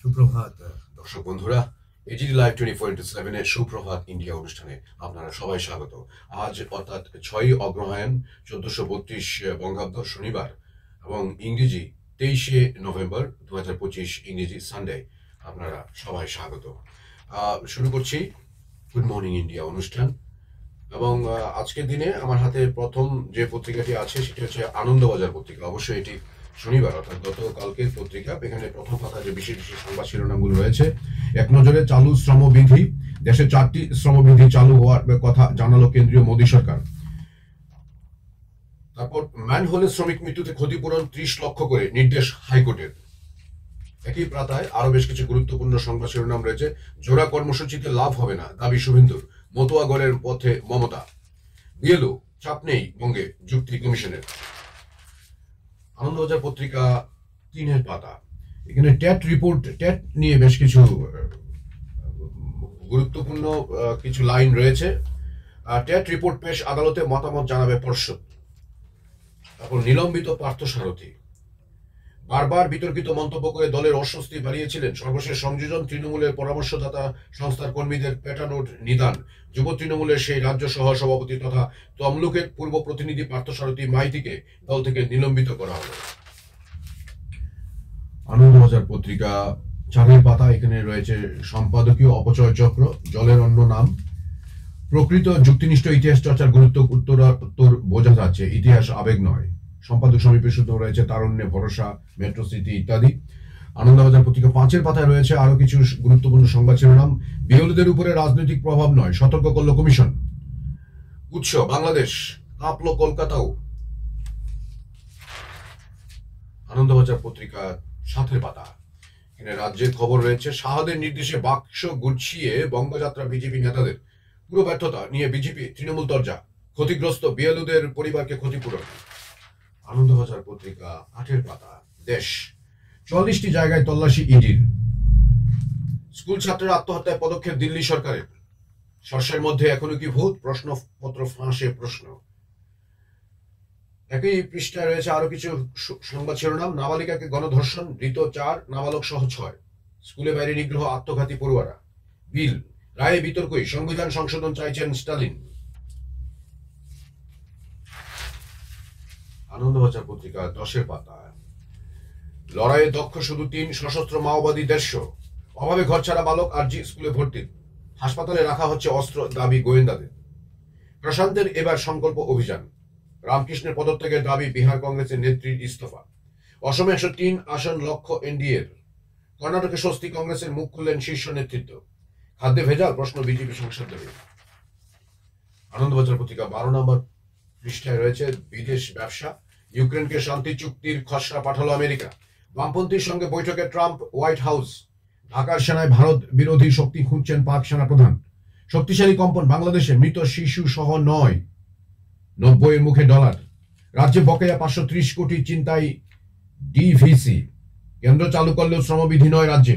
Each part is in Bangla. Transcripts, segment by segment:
সুপ্রভাত দর্শক বন্ধুরা, এজিডি লাইভ 24/7 এর সুপ্রভাত ইন্ডিয়া অনুষ্ঠানে আপনারা সবাই স্বাগত। আজ অর্থাৎ 6ই অগ্রহায়ণ 1432 বঙ্গাব্দ শনিবার এবং ইংরেজি 23শে নভেম্বর 2025 ইংরেজি সানডে। আপনারা সবাই স্বাগত। শুরু করছি গুড মর্নিং ইন্ডিয়া অনুষ্ঠান। এবং আজকের দিনে আমার হাতে প্রথম যে পত্রিকাটি আছে সেটি হচ্ছে আনন্দবাজার পত্রিকা। অবশ্যই এটি শনিবার অর্থাৎ গতকালকের পত্রিকা। এখানে প্রথম পাতা যে বিশেষ বিশেষ সংবাদ শিরোনামগুলো রয়েছে, এক নজরে চালু শ্রমবিধি, দেশে 4টি শ্রমবিধি চালু হওয়ার কথা জানালো কেন্দ্রীয় মোদী সরকার। তারপর ম্যানহোলের শ্রমিক মৃত্যুতে ক্ষতিপূরণ 30 লক্ষ করে নির্দেশ হাইকোর্টের। একই পাতায় আরো বেশ কিছু গুরুত্বপূর্ণ সংবাদ শিরোনাম রয়েছে। জোড়া কর্মসূচিতে লাভ হবে না, দাবি শুভেন্দুর। মতুয়াগড়ের পথে মমতা। বিএলও চাপ নেই বঙ্গে, যুক্তি কমিশনের। আনন্দবাজার পত্রিকা 3 পাতা, এখানে টেট নিয়ে বেশ কিছু গুরুত্বপূর্ণ কিছু লাইন রয়েছে। টেট রিপোর্ট পেশ, আদালতে মতামত জানাবে পর্ষদ। তারপর নিলম্বিত পার্থসারথী বারবার বিতর্কিত মন্তব্য করে দলের অস্বস্তি বাড়িয়েছিলেন। সর্বশেষ সংযোজন, তৃণমূলের পরামর্শদাতা সংস্থার কর্মীদের পেটানোর নিদান। যুব তৃণমূলের সেই রাজ্য সহ সভাপতি তথা তমলুকের পূর্ব প্রতিনিধি পার্থসারথী মাইতিকে দল থেকে নিলম্বিত করা হলো। আনন্দবাজার পত্রিকা 4 পাতা, এখানে রয়েছে সম্পাদকীয় অপচয় চক্র, জলের অন্য নাম। প্রকৃত যুক্তিনিষ্ঠ ইতিহাস চর্চার গুরুত্ব উত্তর বোঝা যাচ্ছে, ইতিহাস আবেগ নয়। সম্পাদক সমীপে শুধু রয়েছে তারুণ্যে ভরসা, মেট্রো সিটি ইত্যাদি। আনন্দবাজার পত্রিকা 5 পাতায় রয়েছে আরো কিছু গুরুত্বপূর্ণ সংবাদ শিরোনাম। বিরোধীদের উপরে রাজনৈতিক প্রভাব নয়, সতর্ক করল কমিশন। উৎস বাংলাদেশ, কাঁপল কলকাতাও। আনন্দবাজার পত্রিকা 7 পাতা, এখানে রাজ্যের খবর রয়েছে। শাহাদের নির্দেশে বাক্স গুছিয়ে বঙ্গযাত্রা বিজেপি নেতাদের, পুরো ব্যর্থতা নিয়ে বিজেপি তৃণমূল তরজা, ক্ষতিগ্রস্ত বিএলওদের পরিবারকে ক্ষতিপূরণ। আনন্দবাজার পত্রিকা 8 পাতা, দেশ 44টি জায়গায় তল্লাশি ইডির। স্কুল ছাত্রের আত্মহত্যায় পদক্ষেপ দিল্লি সরকারের। সর্ষের মধ্যে এখনো কি ভূত, প্রশ্নপত্র ফাঁসে প্রশ্ন। একই পৃষ্ঠায় রয়েছে আরো কিছু সংবাদ শিরোনাম। নাবালিকাকে গণধর্ষণ, ধৃত 4, নাবালক সহ 6। স্কুলে বাইরে নিগ্রহ, আত্মঘাতী পড়ুয়ারা। বিল রায়ে বিতর্কই, সংবিধান সংশোধন চাইছেন স্টালিন। আনন্দবাজার পত্রিকা 10 পাতা, লড়াইয়ে দক্ষ শুধু 3, সশস্ত্র মাওবাদী 150। অভাবে ঘরছাড়া বালক আরজি স্কুলে ভর্তি, হাসপাতালে রাখা হচ্ছে অস্ত্র, দাবি গোয়েন্দাদের। প্রশান্তের এবার সংকল্প অভিযান, রামকৃষ্ণের পদত্যাগের দাবি, বিহার কংগ্রেসের নেত্রীর ইস্তফা। অসমে 103 আসন লক্ষ্য এনডিএর। কর্ণাটকে স্বস্তি, কংগ্রেসের মুখ খুললেন শীর্ষ নেতৃত্ব। খাদ্যে ভেজাল, প্রশ্ন বিজেপি সংসদে। আনন্দবাজার পত্রিকা 12 নম্বর পৃষ্ঠায় রয়েছে বিদেশ ব্যবসা। ইউক্রেনকে শান্তি চুক্তির খসড়া পাঠালো আমেরিকা। বামপন্থীর সঙ্গে বৈঠকে ট্রাম্প, হোয়াইট হাউস। ঢাকার সেনায় ভারত বিরোধী শক্তি খুঁজছেন পাক সেনা প্রধান। শক্তিশালী কম্পন বাংলাদেশে, মৃত শিশু সহ 9, 90-এর মুখে ডলার। রাজ্যে বকেয়া 530 কোটি চিন্তায় ডিভিসি। কেন্দ্র চালু করলেও শ্রমবিধি নয় রাজ্যে।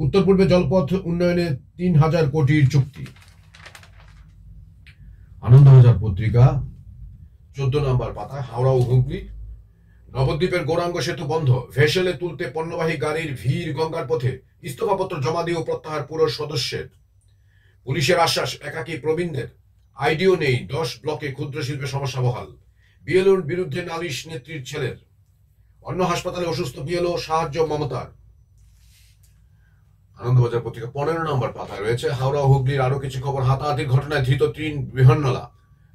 উত্তর পূর্বে জলপথ উন্নয়নে 3000 কোটির চুক্তি। আনন্দবাজার পত্রিকা 14 নম্বর পাতা, হাওড়া ও হুগলি। নবদ্বীপের গৌরাঙ্গ সেতু বন্ধ, ভেসেলে তুলতে পণ্যবাহী গাড়ির ভিড় গঙ্গার পথে। ইস্তফাপত্র জমা দিয়েও প্রত্যাহার পুরো সদস্যের। পুলিশের আশ্বাস, একাকী প্রবীণদের। আইডিও নেই, 10 ব্লকে ক্ষুদ্র শিল্পের সমস্যা বহাল। বিএলওর বিরুদ্ধে নালিশ নেত্রীর ছেলের। অন্য হাসপাতালে অসুস্থ বিএলও, সাহায্য মমতার। আনন্দবাজার পত্রিকা 15 নম্বর পাতায় রয়েছে হাওড়া ও হুগলির আরো কিছু খবর। হাতাহাতির ঘটনায় ধৃত 3 বিহন্নলা।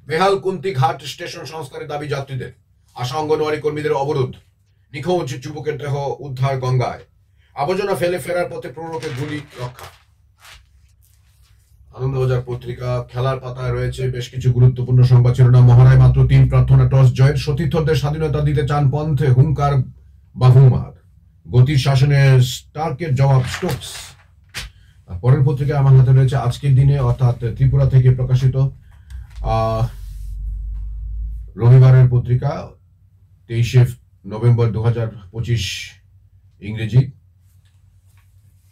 বেহাল কুন্তি ঘাট স্টেশন সংস্কারের দাবি যাত্রীদের। আশা অঙ্গনওয়াড়ি কর্মীদের অবরোধ। নিখোঁজ যুবকের দেহ উদ্ধার গঙ্গায়। আবর্জনা ফেলে ফেরার পথে প্রৌঢ়কে গুলি, রক্ষা। আনন্দবাজার পত্রিকা খেলার পাতায় রয়েছে বেশ কিছু গুরুত্বপূর্ণ সংবাদ শিরোনাম। মহারায় মাত্র 3 প্রার্থনা, টস জয়ের। সতীর্থদের স্বাধীনতা দিতে চান পন্থে, হুঙ্কার বাভুমার। গতির শাসনে স্টার্কের জবাব স্টোকস। পরের পত্রিকা আমার হাতে রয়েছে আজকের দিনে অর্থাৎ ত্রিপুরা থেকে প্রকাশিত রবিবারের পত্রিকা 23শে নভেম্বর 2025 ইংরেজি।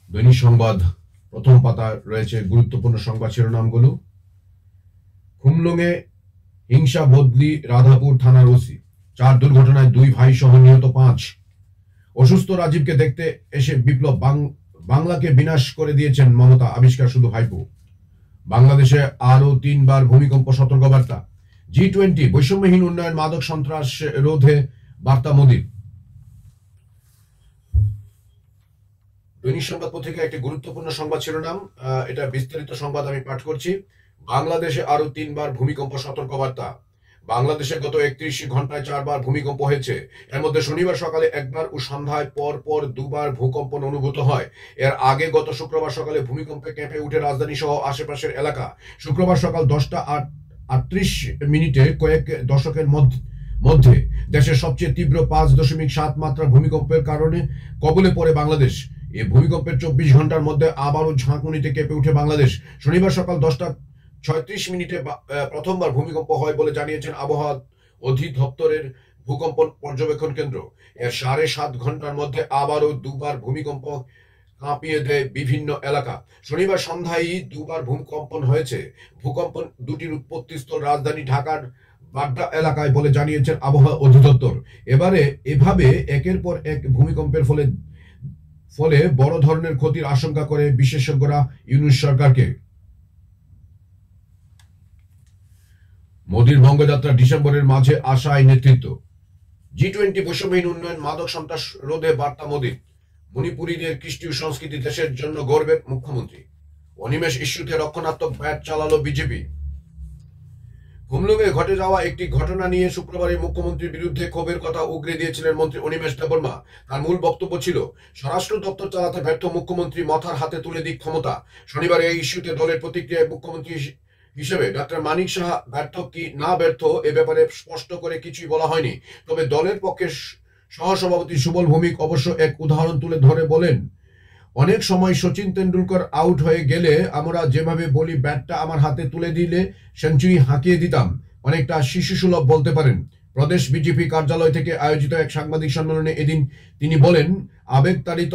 দৈনিক সংবাদ প্রথম পাতা রয়েছে গুরুত্বপূর্ণ সংবাদ শিরোনামগুলো। খুমলুঙে হিংসা, বদলি রাধাপুর থানার ওসি। 4 দুর্ঘটনায় 2 ভাই সহ নিহত 5। অসুস্থ রাজীবকে দেখতে এসে বিপ্লব বাংলাকে বিনাশ করে দিয়েছেন মমতা, আবিষ্কার শুধু ভাইপো। বাংলাদেশে আরো 3বার ভূমিকম্প সতর্কবার্তা। G20 বৈষম্যহীন উন্নয়ন, মাদক সন্ত্রাস রোধে বার্তা মোদীর। দৈনিক সংবাদ পত্রিকা একটি গুরুত্বপূর্ণ সংবাদ শিরোনাম, এটা বিস্তারিত সংবাদ আমি পাঠ করছি। বাংলাদেশে আরো 3বার ভূমিকম্প সতর্কবার্তা। বাংলাদেশে গত 31 ঘন্টায় 4বার ভূমিকম্প হয়েছে। এর মধ্যে শনিবার সকালে একবার ও সন্ধ্যায় পর পর 2বার ভূকম্পন অনুভূত হয়। এর আগে গত শুক্রবার সকালে ভূমিকম্পে কেঁপে উঠে রাজধানী সহ আশেপাশের এলাকা। শুক্রবার সকাল 10:38 কয়েক দশকের মধ্যে দেশের সবচেয়ে তীব্র 5.7 মাত্রা ভূমিকম্পের কারণে কবলে পড়ে বাংলাদেশ। এই ভূমিকম্পের 24 ঘন্টার মধ্যে আবারও ঝাঁকুনিতে কেঁপে উঠে বাংলাদেশ। শনিবার সকাল 10:36 প্রথমবার ভূমিকম্প হয় বলে জানিয়েছেন আবহাওয়া অধিদপ্তরের ভূকম্প পর্যবেক্ষণ কেন্দ্র। এর 7.5 ঘন্টার মধ্যে আবারও 2বার ভূমিকম্প কাঁপিয়ে দেয় বিভিন্ন এলাকা। শনিবার সন্ধ্যায় 2বার ভূকম্পন হয়েছে। ভূকম্পন দুটির উৎপত্তিস্থল রাজধানী ঢাকার বাড্ডা এলাকায় বলে জানিয়েছেন আবহাওয়া অধিদপ্তর। এভাবে একের পর এক ভূমিকম্পের ফলে বড় ধরনের ক্ষতির আশঙ্কা করে বিশেষজ্ঞরা ইউনূস সরকারকে। মোদীর বঙ্গযাত্রা ডিসেম্বরের মাঝে আশায় নেতৃত্ব। G20 বৈষম্যহীন উন্নয়ন, মাদক সন্ত্রাস রোধে বার্তা মোদীর। মণিপুরীদের কৃষ্টি ও সংস্কৃতি দেশের জন্য গর্বের, মুখ্যমন্ত্রী। অনিমেষ ইস্যুতে রক্ষণাত্মক ব্যাট চালালো বিজেপি। হুমলুঙে ঘটে যাওয়া একটি ঘটনা নিয়ে শুক্রবারে মুখ্যমন্ত্রীর বিরুদ্ধে ক্ষোভের কথা উগরে দিয়েছিলেন মন্ত্রী অনিমেষ দেববর্মা। তার মূল বক্তব্য ছিল, স্বরাষ্ট্র দপ্তর চালাতে ব্যর্থ মুখ্যমন্ত্রী মাথার হাতে তুলে দিক ক্ষমতা। শনিবার এই ইস্যুতে দলের প্রতিক্রিয়ায় মুখ্যমন্ত্রী হিসেবে ডক্টর মানিক সাহা ব্যর্থ কি না ব্যর্থ এ ব্যাপারে স্পষ্ট করে কিছুই বলা হয়নি। তবে দলের পক্ষে সহসভাপতি সুবল ভৌমিক অবশ্য এক উদাহরণ তুলে ধরে বলেন, অনেক সময় সচিন তেন্ডুলকর আউট হয়ে গেলে আমরা যেভাবে বলি ব্যাটটা আমার হাতে তুলে দিলে সেঞ্চুরি হাঁকিয়ে দিতাম, অনেকটা শিশুসুলভ বলতে পারেন। প্রদেশ বিজেপি কার্যালয় থেকে আয়োজিত এক সাংবাদিক সম্মেলনে এদিন তিনি বলেন, আবেগতাড়িত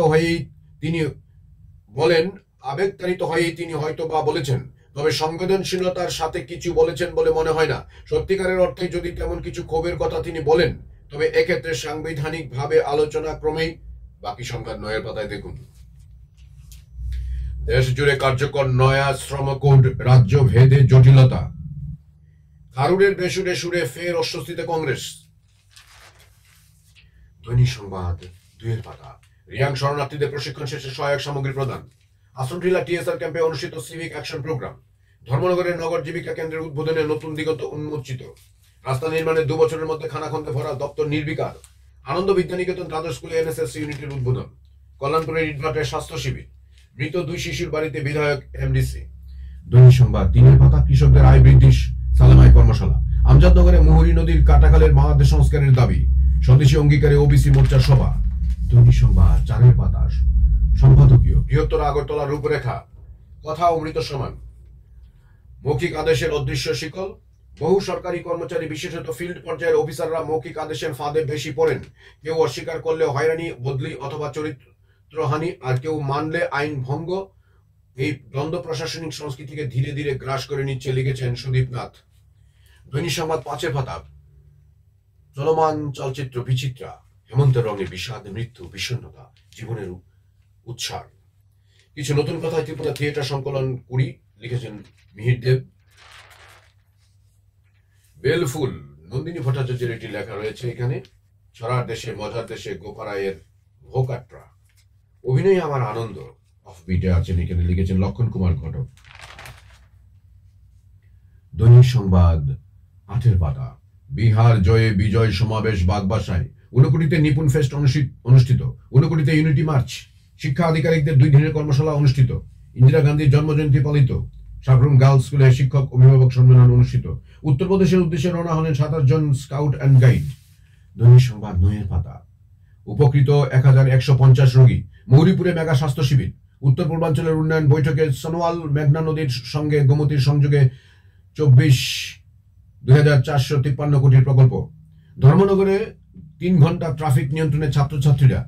হয়েই তিনি হয়তো বা বলেছেন, তবে সংবেদনশীলতার সাথে কিছু বলেছেন বলে মনে হয় না। সত্যিকারের অর্থে যদি তেমন কিছু ক্ষোভের কথা তিনি বলেন, তবে এক্ষেত্রে সাংবিধানিক ভাবে আলোচনা ক্রমেই। বাকি সংবাদ 9 পাতায় দেখুন। দেশ জুড়ে কার্যকর নয়া শ্রম কোড, রাজ্য ভেদে জটিলতা। খারুরের বেসুরে সুরে ফের অস্বস্তিতে কংগ্রেস। দৈনিক সংবাদ 2 পাতা। রিয়াং শরণার্থীদের প্রশিক্ষণ শেষে সহায়ক সামগ্রী প্রদান। আশ্রমটিলা টিএসআর ক্যাম্পে অনুষ্ঠিত সিভিক অ্যাকশন প্রোগ্রাম। ধর্মনগরের নগর জীবিকা কেন্দ্রের উদ্বোধনে নতুন দিগন্ত উন্মোচিত। রাস্তা নির্মাণের 2 বছরের মধ্যে খানাখন্দে ভরা, দপ্তর নির্বিকার। আনন্দ বিদ্যানিকেতন দ্বাদশ স্কুলে এনএসএস ইউনিটের উদ্বোধন। কল্যাণপুরের ইটভাটায় স্বাস্থ্য শিবির। মৃত 2 শিশুর বাড়িতে বিধায়ক এমডিসি। দৈনিক সংবাদ 3 পাতা। কৃষকদের আয় বৃদ্ধি সালামায় কর্মশালা। আমজাদনগরে মুহুরী নদীর কাটাখালের বাঁধ সংস্কারের দাবি। স্বদেশী অঙ্গীকারে ওবিসি মোর্চার সভা। দৈনিক সংবাদ 4 পাতা। সম্পাদকীয়। বৃহত্তর আগরতলার রূপরেখা, কথা অমৃত সমান। মৌখিক আদেশের অদৃশ্য শিকল। বহু সরকারি কর্মচারী, বিশেষত ফিল্ড পর্যায়ের অফিসাররা মৌখিক আদেশের ফাঁদে বেশি পড়েন। কেউ অস্বীকার করলে হয়রানি, বদলি অথবা চরিত্রহানি, আর কেউ মানলে আইন ভঙ্গ। এই দ্বন্দ্ব প্রশাসনিক সংস্কৃতিকে ধীরে ধীরে গ্রাস করে নিচ্ছে, লিখেছেন সুদীপ নাথ। দৈনিক সংবাদ 5 পাতা। চলমান চলচ্চিত্র বিচিত্রা। হেমন্তের রঙে বিষাদ, মৃত্যু, বিষণ্ণতা, জীবনের উৎসাহ। কিছু নতুন কথায় ত্রিপুরা থিয়েটার সংকলন 20, লিখেছেন মিহির দেব। বেলফুল, নন্দিনী ভট্টাচার্যের এটি লেখা রয়েছে এখানে। ছড়ার দেশে, মজার দেশে, গোপারায়ের ভোকাট্রা। অভিনয় আমার আনন্দ, অফবিটে আছেন এখানে, লিখেছেন লক্ষণ কুমার ঘটক। দৈনিক সংবাদ 8 পাতা। বিহার জয়ে বিজয় সমাবেশ বাগবাসায়। ঊনকোটিতে নিপুণ ফেস্ট অনুষ্ঠিত। ঊনকোটিতে ইউনিটি মার্চ। শিক্ষা আধিকারিকদের 2 দিনের কর্মশালা অনুষ্ঠিত। ইন্দিরা গান্ধীর জন্মজয়ন্তী পালিত। সাবরুম গার্লস স্কুলে শিক্ষক অভিভাবক সম্মেলন অনুষ্ঠিত। উত্তরপ্রদেশের উদ্দেশ্যে রওনা হলেন 27 জন স্কাউট অ্যান্ড গাইড। দৈনিক সংবাদ 9 পাতা। উপকৃত 1150 রোগী। মৌরিপুরে মেগা স্বাস্থ্য শিবির। উত্তর পূর্বাঞ্চলের উন্নয়ন বৈঠকে সনোয়াল মেঘনা নদীর সঙ্গে গোমতীর সংযোগে 24,453 কোটির প্রকল্প। ধর্মনগরে 3 ঘন্টা ট্রাফিক নিয়ন্ত্রণে ছাত্রছাত্রীরা।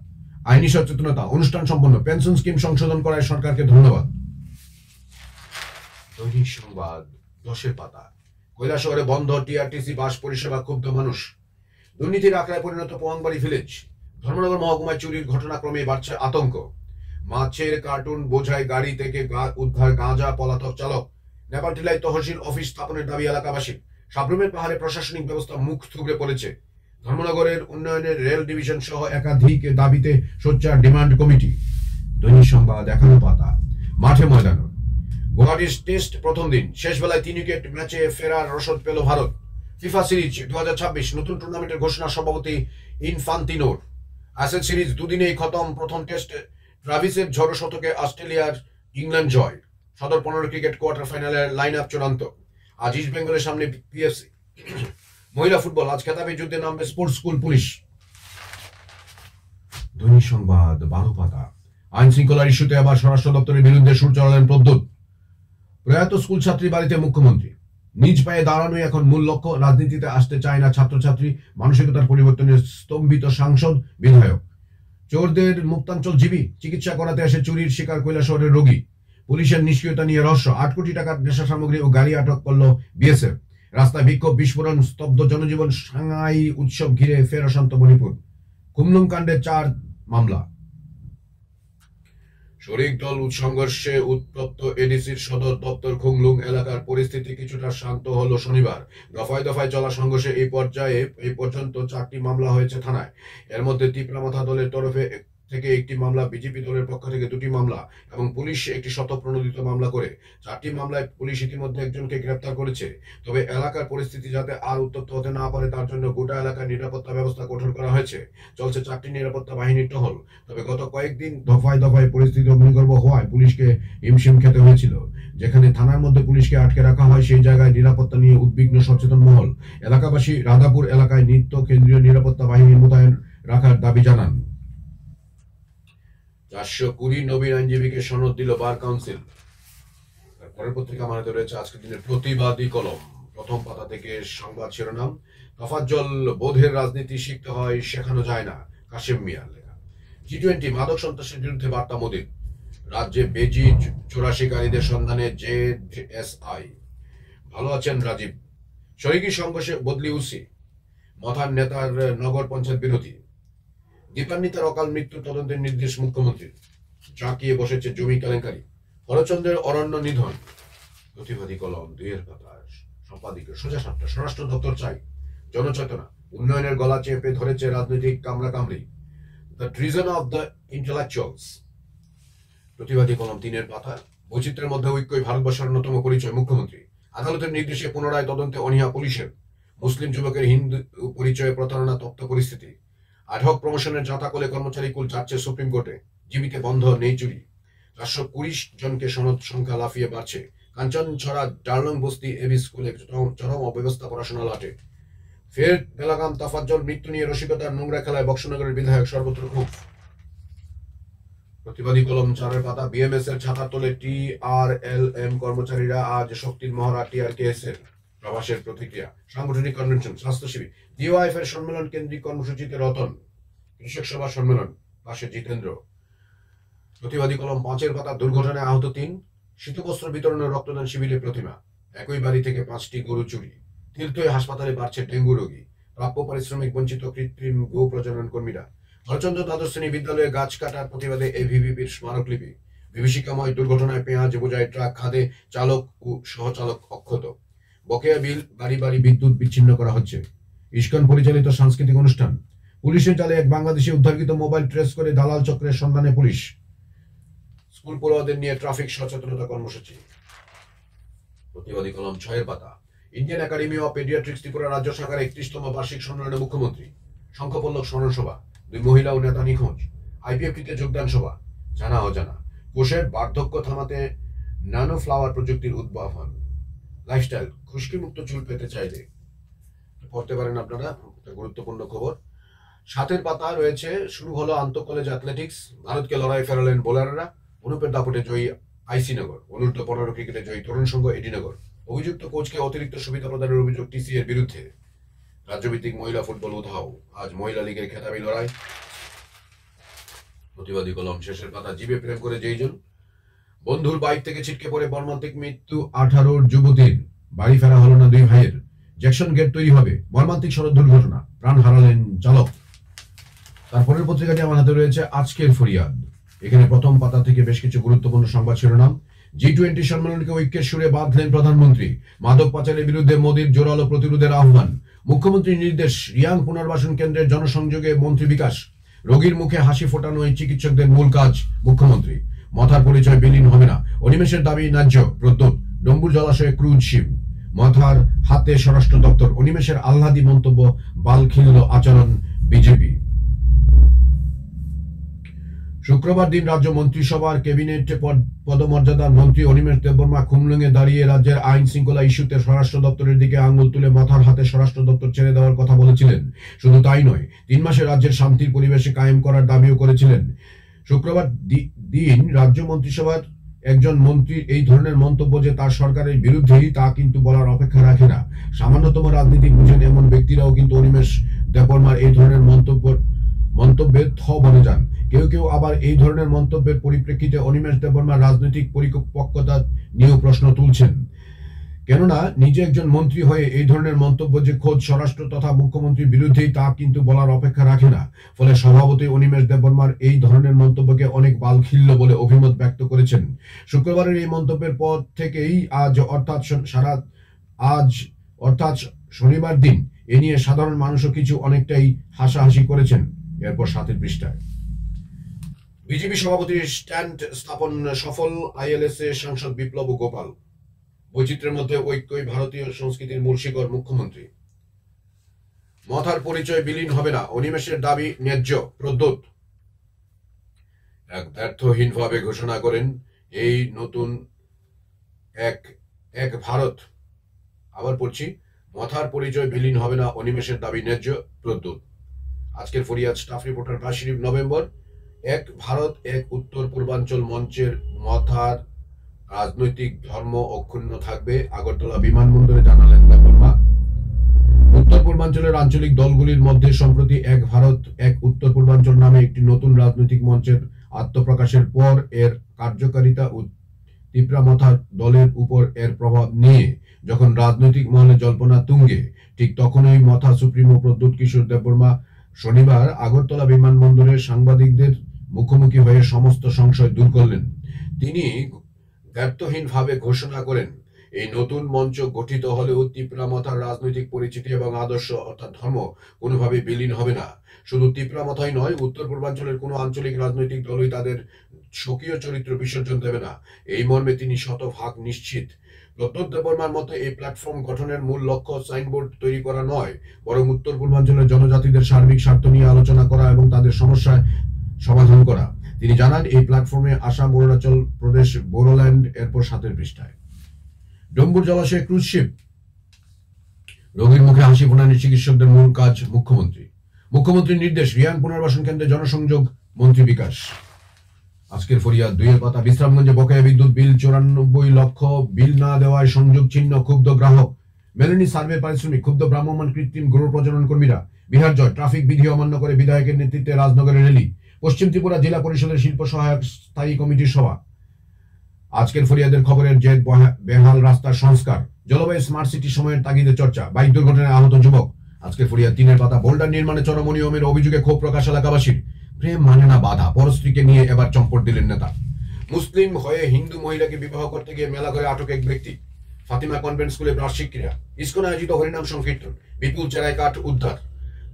আইনি সচেতনতা অনুষ্ঠান সম্পন্ন। পেনশন স্কিম সংশোধন করায় সরকারকে ধন্যবাদ। দৈনিক সংবাদ 10 পাতা। কৈলাসহরে বন্ধ টিআরটিসি বাস পরিষেবা, ক্ষুব্ধ মানুষ। দুর্নীতির আখড়ায় পরিণত পোয়াংবাড়ি ভিলেজ। ধর্মনগর মহকুমায় চুরির ঘটনা ক্রমে বাড়ছে আতঙ্ক। মাছের কার্টুন বোঝাই গাড়ি থেকে উদ্ধার গাঁজা, পলাতক চালক। নেপাল টিলায় তহসিল অফিস স্থাপনের দাবি এলাকাবাসীর। সাবরুমের পাহাড়ে প্রশাসনিক ব্যবস্থা মুখ থুবড়ে পড়েছে। ধর্মনগরের উন্নয়নের রেল ডিভিশন সহ একাধিক দাবিতে সোচ্চার ডিমান্ড কমিটি। দৈনিক সংবাদ 11 পাতা। মাঠে ময়দান। গুয়াহাটি টেস্ট প্রথম দিন, শেষ বেলায় 3 উইকেট ম্যাচে ফেরার রসদ পেল ভারত। ফিফা সিরিজ 2026 নতুন টুর্নামেন্টের ঘোষণা সভাপতি ইনফান্তিনোর। অ্যাশেজ সিরিজ দুদিনেই খতম। প্রথম টেস্ট ট্রাভিসের ঝড়ো শতকে অস্ট্রেলিয়ার ইংল্যান্ড জয়। সদর 15 ক্রিকেট কোয়ার্টার ফাইনালের লাইন আপ চূড়ান্ত। আজ ইস্ট বেঙ্গলের সামনে পিএফসি। মহিলা ফুটবল, আজ খেতাবি যুদ্ধে নামবে স্পোর্টস স্কুল পুলিশ। দৈনিক সংবাদ 12 পাতা। আইন শৃঙ্খলার ইস্যুতে আবার স্বরাষ্ট্র দপ্তরের বিরুদ্ধে সুর চড়ালেন প্রদ্যোৎ। প্রয়াত স্কুল ছাত্রী বাড়িতে মুখ্যমন্ত্রী। নিজ পায়ে দাঁড়ানোই এখন মূল লক্ষ্য, রাজনীতিতে আসতে চায় না ছাত্রছাত্রী। মানসিকতার পরিবর্তনের স্তম্ভিত সাংসদ, বিধায়ক। চোরদের মুক্তাঞ্চল জীবী, চিকিৎসা করাতে আসে চুরির শিকার কৈলাসহরের রোগী। পুলিশের নিষ্ক্রিয়তা নিয়ে রহস্য। 8 কোটি টাকার নেশা সামগ্রী ও গাড়ি আটক করল বিএসএফ। রাস্তায় বিক্ষোভ, বিস্ফোরণ, স্তব্ধ জনজীবন। সাংহাই উৎসব ঘিরে ফের অশান্ত মণিপুর। কুমলুং কাণ্ডে 4 মামলা। শরিক দল সংঘর্ষে উত্তপ্ত এডিসির সদর দপ্তর। খুংলুং এলাকার পরিস্থিতি কিছুটা শান্ত হলো শনিবার। দফায় দফায় চলা সংঘর্ষে এই পর্যন্ত 4টি মামলা হয়েছে থানায়। এর মধ্যে তিপ্রামাথা দলের তরফে থেকে একটি মামলা, বিজেপি দলের পক্ষ থেকে 2টি মামলা এবং পুলিশ একটি স্বতঃপ্রণোদিত মামলা করে 4টি মামলায় পুলিশ ইতিমধ্যে একজনকে গ্রেপ্তার করেছে। তবে এলাকার পরিস্থিতি যাতে আর উত্তপ্ত হতে না পারে তার জন্য গোটা এলাকার নিরাপত্তা ব্যবস্থা কঠোর করা হয়েছে। চলছে 4টি নিরাপত্তা বাহিনীর টহল। তবে গত কয়েকদিন দফায় দফায় পরিস্থিতি অগ্নিগর্ভ হওয়ায় পুলিশকে হিমশিম খেতে হয়েছিল। যেখানে থানার মধ্যে পুলিশকে আটকে রাখা হয় সেই জায়গায় নিরাপত্তা নিয়ে উদ্বিগ্ন সচেতন মহল। এলাকাবাসী রাধাপুর এলাকায় নিত্য কেন্দ্রীয় নিরাপত্তা বাহিনী মোতায়েন রাখার দাবি জানান। 420 নবীন আইনজীবীকে সনদ দিল বার কাউন্সিল। পরের পত্রিকা আমাদের রয়েছে আজকের দিনের প্রতিবাদী কলম। প্রথম পাতা থেকে সংবাদ শিরোনাম, তফাজ্জল বোধের রাজনীতি শিখতে হয়, শেখানো যায় না। কাশেম মিয়ার লেখা। G20 মাদক সন্ত্রাসের বিরুদ্ধে বার্তা মোদীর। রাজ্যে বেজি চোরাশিকারীদের সন্ধানে জেএসআই। ভালো আছেন রাজীব। শরিকি সংঘর্ষে বদলি উসি। মথার নেতার নগর পঞ্চায়েত বিরোধী। দীপান্বিতার অকাল মৃত্যু তদন্তের নির্দেশ মুখ্যমন্ত্রীর। জাঁকিয়ে বসেছে জমি কেলেঙ্কারি। হরচন্দ্রের অরণ্য নিধন। প্রতিবাদী কলম 2 পাতা। সম্পাদিকের সোজা সাপটা। স্বরাষ্ট্র দপ্তর চাই জনচেতনা। উন্নয়নের গলা চেপে ধরেছে রাজনৈতিক কামড়াকামড়ি। The treason of the intellectuals. প্রতিবাদী কলম 3 পাতা। বৈচিত্র্যের মধ্যে ঐক্যই ভারতবর্ষের অন্যতম পরিচয় মুখ্যমন্ত্রী। আদালতের নির্দেশে পুনরায় তদন্তে অনীহা পুলিশের। মুসলিম যুবকের হিন্দু পরিচয়ে প্রতারণা তপ্ত পরিস্থিতি। আঢক প্রমোশনের জাঁতাকলে কর্মচারী কুল যাচ্ছে সুপ্রিম কোর্টে। জীবিতে বন্ধ নেই চুরি। 420 জনকে সনদ সংখ্যা লাফিয়ে বাড়ছে। কাঞ্চনছড়া ডার্লং বস্তি এবি স্কুলে চরম অব্যবস্থা, পড়াশোনা লাটে। ফের বেলাগাম তফাজ্জল মৃত্যু নিয়ে রসিকতার নোংরা খেলায় বক্সনগরের বিধায়ক সর্বত্র ক্ষোভ। প্রতিবাদী কলম 4 পাতা। বিএমএস এর ছাতার তলে TRLM কর্মচারীরা আজ শক্তির মহড়া TRKS এর। প্রবাসের প্রতিক্রিয়া। সাংগঠনিক কনভেনশন। স্বাস্থ্যসেবী। DOIF এর সম্মেলন কেন্দ্রিক কর্মসূচিতে রতন। কৃষক সভা সম্মেলন, পাশে জিতেন্দ্র। প্রতিবাদী কলম 5 পাতা। দুর্ঘটনায় আহত 3। শীতবস্ত্র বিতরণের রক্তদান শিবিরে প্রতিমা। একই বাড়ি থেকে 5টি গরু চুরি। তীর্থই হাসপাতালে বাড়ছে ডেঙ্গু রোগী। প্রাপ্য পারিশ্রমিক বঞ্চিত কৃত্রিম গো প্রজনন কর্মীরা। হরচন্দ্র দ্বাদশ শ্রেণী বিদ্যালয়ে গাছ কাটার প্রতিবাদে AVVPর স্মারকলিপি। বিভীষিকাময় দুর্ঘটনায় পেঁয়াজ বোঝাই ট্রাক খাদে চালক ও সহচালক অক্ষত। বকেয়া বিল, বাড়ি বাড়ি বিদ্যুৎ বিচ্ছিন্ন করা হচ্ছে। ইস্কন পরিচালিত সাংস্কৃতিক অনুষ্ঠান। পুলিশের জালে এক বাংলাদেশি উদ্ধারকৃত মোবাইল ট্রেস করে দালাল চক্রের সন্ধানে পুলিশ। স্কুল পড়ুয়াদের নিয়ে ট্রাফিক সচেতনতা কর্মসূচি। প্রতিবাদী কলম 6 পাতা। Indian academy of paediatrics Tripura রাজ্য শাখার 31তম বার্ষিক সম্মেলনে মুখ্যমন্ত্রী। শঙ্খপল্লক স্মরণ সভা। 2 মহিলা ও নেতা নিখোঁজ। IPFTতে যোগদান সভা। জানা অজানা। কোষের বার্ধক্য থামাতে ন্যানো ফ্লাওয়ার প্রযুক্তির উদ্ভাবন। লাইফস্টাইল। খুশকি মুক্ত চুল পেতে চাইলে পড়তে পারেন আপনারা, গুরুত্বপূর্ণ খবর। 7 পাতা রয়েছে। শুরু হলো আন্তঃ কলেজ অ্যাথলেটিক্স। ভারতকে লড়াই ফেরালেন বোলাররা। অনুপের দাপটে জয়ী IC নগর। অনূর্ধ্ব 15 ক্রিকেটে জয়ী তরুণ সংঘ এডি নগর। অভিযুক্ত কোচকে অতিরিক্ত সুবিধা প্রদানের অভিযোগ TC এর বিরুদ্ধে। রাজ্যভিত্তিক মহিলা ফুটবল উধাও। আজ মহিলা লীগের খেতাবি লড়াই। প্রতিবাদী কলম শেষের পাতা। জীবে প্রেম করে যেইজন। বন্ধুর বাইক থেকে ছিটকে পড়ে মর্মান্তিক মৃত্যু 18 যুবতীর। বাড়ি ফেরা হলো না 2 ভাইয়ের। জ্যাকসন গেট তৈরি হবে। মর্মান্তিক সড়ক দুর্ঘটনা। প্রাণ হারালেন চালক। তারপরের পত্রিকাটি আমার হাতে রয়েছে আজকের ফরিয়াদ। এখানে প্রথম পাতা থেকে বেশ কিছু গুরুত্বপূর্ণ সংবাদ শিরোনাম। G20 সম্মেলনকে ঐক্যের সুরে বাঁধলেন প্রধানমন্ত্রী। মাদক পাচারের বিরুদ্ধে মোদির জোরালো প্রতিরোধের আহ্বান। মুখ্যমন্ত্রীর নির্দেশ, রিয়াং পুনর্বাসন কেন্দ্রের জনসংযোগে মন্ত্রী বিকাশ। রোগীর মুখে হাসি ফোটানো এই চিকিৎসকদের মূল কাজ। মুখ্যমন্ত্রী, মথার পরিচয় বিলীন হবে না, অনিমেষের দাবি ন্যায্য। প্রদ্যোৎ, ডম্বুর জলাশয়ে ক্রুজ শিপ। মথার হাতে স্বরাষ্ট্র দপ্তর। অনিমেষের আহ্লাদী মন্তব্য, বালখিল্য আচরণ বিজেপি। শুক্রবার দিন রাজ্য মন্ত্রিসভার ক্যাবিনেট পদমর্যাদার মন্ত্রী অনিমেষ দেববর্মা খুমলুঙে দাঁড়িয়ে রাজ্যের আইন শৃঙ্খলা ইস্যুতে স্বরাষ্ট্র দপ্তরের দিকে আঙুল তুলে মাথার হাতে স্বরাষ্ট্র দপ্তর ছেড়ে দেওয়ার কথা বলেছিলেন। শুধু তাই নয়, 3 মাসে রাজ্যের শান্তির পরিবেশে কায়েম করার দাবিও করেছিলেন। শুক্রবার দিন রাজ্য মন্ত্রিসভার একজন মন্ত্রীর এই ধরনের মন্তব্য যে তার সরকারের বিরুদ্ধেই, তা কিন্তু বলার অপেক্ষা রাখে না। সামান্যতম রাজনীতি বুঝেন এমন ব্যক্তিরাও কিন্তু অনিমেষ দেববর্মার এই ধরনের মন্তব্যে থ বলে যান। কেউ কেউ আবার এই ধরনের মন্তব্যের পরিপ্রেক্ষিতে অনিমেষ দেববর্মার রাজনৈতিক পরিপক্কতা নিয়েও প্রশ্ন তুলছেন। কেননা নিজে একজন মন্ত্রী হয়ে এই ধরনের মন্তব্য যে খোদ স্বরাষ্ট্র তথা মুখ্যমন্ত্রীর বিরুদ্ধেই, তা কিন্তু বলার অপেক্ষা রাখে না। ফলে স্বভাবতই অনিমেষ দেববর্মার এই ধরনের মন্তব্যকে অনেক বালখিল্য বলে অভিমত ব্যক্ত করেছেন। শুক্রবারের এই মন্তব্যের পর থেকেই আজ অর্থাৎ শনিবার দিন এ নিয়ে সাধারণ মানুষও কিছু অনেকটাই হাসাহাসি করেছেন। এরপর 7 পৃষ্ঠায় বিজেপি সভাপতির স্ট্যান্ড স্থাপন সফল, আইএলএসএ সাংসদ বিপ্লব গোপাল। বৈচিত্র্যের মধ্যে ঐক্যই ভারতীয় সংস্কৃতির মূল শিকড়। মুখ্যমন্ত্রী, মথার পরিচয় বিলীন হবে না, অনিমেষের দাবি ন্যায্য। প্রদ্যোৎ, এক ব্যর্থহীনভাবে ঘোষণা করেন এই নতুন এক ভারত। আবার পড়ছি, মথার পরিচয় বিলীন হবে না, অনিমেষের দাবি ন্যায্য। প্রদ্যোৎ। আজকের ফরিয়াদ স্টাফ রিপোর্টার 22 নভেম্বর। এক ভারত এক উত্তর পূর্বাঞ্চল মঞ্চের মথার রাজনৈতিক ধর্ম অক্ষুণ্ণ থাকবে, আগরতলা বিমানবন্দরে জানালেন দেববর্মা। উত্তর পূর্বাঞ্চলের আঞ্চলিক দলগুলির মধ্যে সম্প্রতি এক ভারত এক উত্তর পূর্বাঞ্চল নামে একটি নতুন রাজনৈতিক মঞ্চের আত্মপ্রকাশের পর এর কার্যকারিতা ও তিপ্রামথা দলের উপর এর প্রভাব নিয়ে যখন রাজনৈতিক মহলে জল্পনা তুঙ্গে, ঠিক তখনই মথা সুপ্রিমো প্রদ্যোৎ কিশোর দেববর্মা শনিবার আগরতলা বিমানবন্দরে সাংবাদিকদের মুখোমুখি হয়ে সমস্ত সংশয় দূর করলেন। তিনি ব্যর্থহীনভাবে ঘোষণা করেন, এই নতুন মঞ্চ গঠিত হলেও তিপ্রামথার রাজনৈতিক পরিচিতি এবং আদর্শ অর্থাৎ ধর্ম কোনোভাবে বিলীন হবে না। শুধু তিপ্রামথাই নয়, উত্তর পূর্বাঞ্চলের কোনো আঞ্চলিক রাজনৈতিক দলই তাদের স্বকীয় চরিত্র বিসর্জন দেবে না। এই মর্মে তিনি শতভাগ নিশ্চিত। প্রদ্যোৎ দেববর্মার মতে এই প্ল্যাটফর্ম গঠনের মূল লক্ষ্য সাইনবোর্ড তৈরি করা নয়, বরং উত্তর পূর্বাঞ্চলের জনজাতিদের সার্বিক স্বার্থ নিয়ে আলোচনা করা এবং তাদের সমস্যায় সমাধান করা। তিনি জানান, এই প্ল্যাটফর্মে আসাম, অরুণাচল প্রদেশ, বোরোল্যান্ড। এরপর 7 পৃষ্ঠায় ডম্বুর জলাশয়ে ক্রুজ শিপ। রোগীর মুখে হাসি ফোটানো চিকিৎসকদের মূল কাজ। মুখ্যমন্ত্রীর নির্দেশ, রিয়াং পুনর্বাসন কেন্দ্রে জনসংযোগ মন্ত্রী বিকাশ। আজকের ফরিয়াদ 2 পাতা। বিশ্রামগঞ্জে বকেয়া বিদ্যুৎ বিল 94 লক্ষ, বিল না দেওয়ায় সংযোগ ছিন্ন, ক্ষুব্ধ গ্রাহক। মেলেনি সার্ভে পারিশ্রমিক, ক্ষুব্ধ ভ্রাম্যমাণ কৃত্রিম গরু প্রজনন কর্মীরা। বিহার জয়, ট্রাফিক বিধি অমান্য করে বিধায়কের নেতৃত্বে রাজনগরে র্যালি। পশ্চিম ত্রিপুরা জেলা পরিষদের শিল্প সহায়ক স্থায়ী কমিটির সভা। আজকের ফরিয়াদের খবরের জেদ, বেহাল রাস্তার সংস্কার। জলবায়ু স্মার্ট সিটি সময়ের তাগিদে চর্চা। বাইক দুর্ঘটনায় আহত যুবক। আজকের ফরিয়াদ 3 পাতা। বোল্ডার নির্মাণে চরম অনিয়মের অভিযোগে ক্ষোভ প্রকাশ এলাকাবাসীর। প্রেম মানে না বাধা, পরস্ত্রীকে নিয়ে এবার চম্পট দিলেন নেতা। মুসলিম হয়ে হিন্দু মহিলাকে বিবাহ করতে গিয়ে মেলা করে আটক এক ব্যক্তি। ফাতিমা কনভেন্ট স্কুলে বার্ষিক ক্রীড়া। ইসকন আয়োজিত হরিনাম সংকীর্তন। বিপুল চেরাই কাঠ উদ্ধার।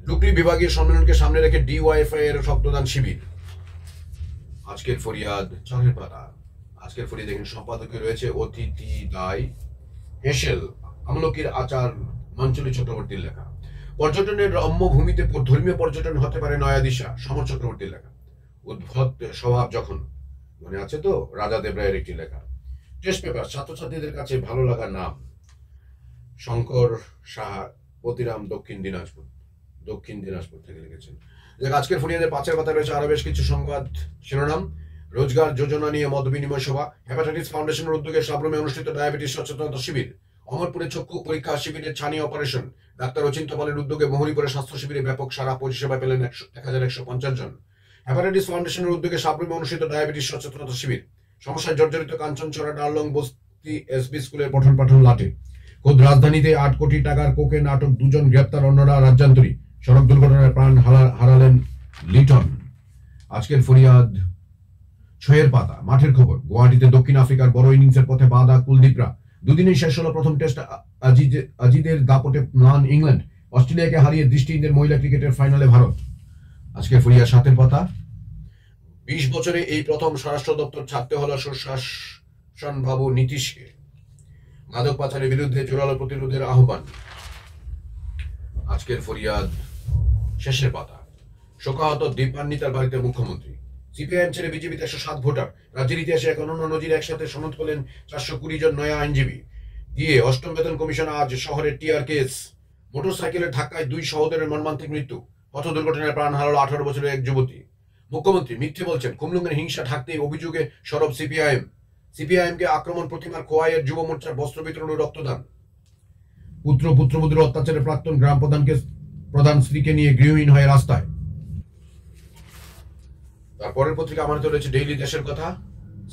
ডুকলি বিভাগীয় সম্মেলনকে সামনে রেখে ডিওয়াইএফআই এর রক্তদান শিবির। আজকের ফরিয়াদ 4 পাতা। আজকের ফরিয়াদ দেখেন সম্পাদকে রয়েছে অতিথি দায় হেসেল, আমলকির আচার, মঞ্চলী চক্রবর্তীর লেখা। পর্যটনের রম্য ভূমিতে ধর্মীয় পর্যটন হতে পারে নয়া দিশা, সমর চক্রবর্তীর লেখা। উদ্ভট স্বভাব যখন, মনে আছে তো, রাজা দেবরায়ের একটি লেখা। টেস্ট পেপার, ছাত্রছাত্রীদের কাছে ভালো লাগার নাম, শঙ্কর সাহা, পতিরাম, দক্ষিণ দিনাজপুর থেকে লিখেছেন। আজকের ফরিয়াদের 5 পাতা রয়েছে আরো বেশ কিছু সংবাদ শিরোনাম। রোজগার যোজনা নিয়ে মত বিনিময় সভা। হেপাটাইটিস ফাউন্ডেশনের উদ্যোগে সাবরুমে অনুষ্ঠিত ডায়াবেটিস সচেতনতা শিবির। অমরপুরে চক্ষু পরীক্ষা শিবিরের ছানি অপারেশন। ডাক্তার অচিন্ত পালের উদ্যোগে মোহনীপুরে স্বাস্থ্য শিবিরে ব্যাপক সারা, পরিষেবা পেলেন 1150 জন। হেপাটাইটিস ফাউন্ডেশনের উদ্যোগে সাবরুমে অনুষ্ঠিত ডায়াবেটিস সচেতনতা শিবির। সমস্যায় জর্জরিত কাঞ্চনছড়া ডারলং বস্তি এসবি স্কুলের পঠন পাঠন লাটে। খোদ রাজধানীতে 8 কোটি টাকার কোকেন আটক, 2 জন গ্রেপ্তার, অন্যরা রাজ্যান্তরী। সড়ক দুর্ঘটনায় প্রাণ হারালেন লিটন। আজকের ফরিয়াদ ছয়ের পাতা মাঠের খবর। গুয়াহাটিতে দক্ষিণ আফ্রিকার বড় ইনিংসের পথে বাঁধা কুলদীপরা। দুদিনেই শেষ হলো প্রথম টেস্ট। আজিদের দাপটে ম্লান ইংল্যান্ড। অস্ট্রেলিয়াকে হারিয়ে দৃষ্টিহীনদের মহিলা ক্রিকেটের ফাইনালে ভারত। আজকে ফুরিয়া সাতের পাতা। 20 বছরে এই প্রথম স্বরাষ্ট্র দপ্তর ছাড়তে হলো সুশাসন বাবু নীতিশকে। মাদক পাচারের বিরুদ্ধে জোরালো প্রতিরোধের আহ্বান। আজকের ফরিয়াদ শেষের পাতা। শোকাহত দীপান্বিতার বাড়িতে মুখ্যমন্ত্রী। সিপিআইএম ছেড়ে বিজেপিতে 107 ভোটার। রাজ্যের ইতিহাসে এক অনন্য নজির, একসাথে সনদ পেলেন 420 জন নয়া আইনজীবী। দিয়ে অষ্টম বেতন কমিশন আজ শহরের টিআর কেস। মোটরসাইকেলের ধাক্কায় 2 সহোদরের মর্মান্তিক মৃত্যু। পথ দুর্ঘটনায় প্রাণ হারালো 18 বছরের এক যুবতী। মুখ্যমন্ত্রী মিথ্যে বলছেন, কুমলুঙ্গের হিংসা ঢাকতেই অভিযোগে সরব সিপিআইএম। সিপিআইএমকে আক্রমণ প্রতিমার খোয়াইয়ের যুব মোর্চার বস্ত্র বিতরণ ও রক্তদান। পুত্রবধূর অত্যাচারে প্রাক্তন গ্রাম প্রধান স্ত্রীকে নিয়ে গৃহহীন হয়ে রাস্তায়। তারপরের পত্রিকা আমাদের রয়েছে ডেইলি দেশের কথা।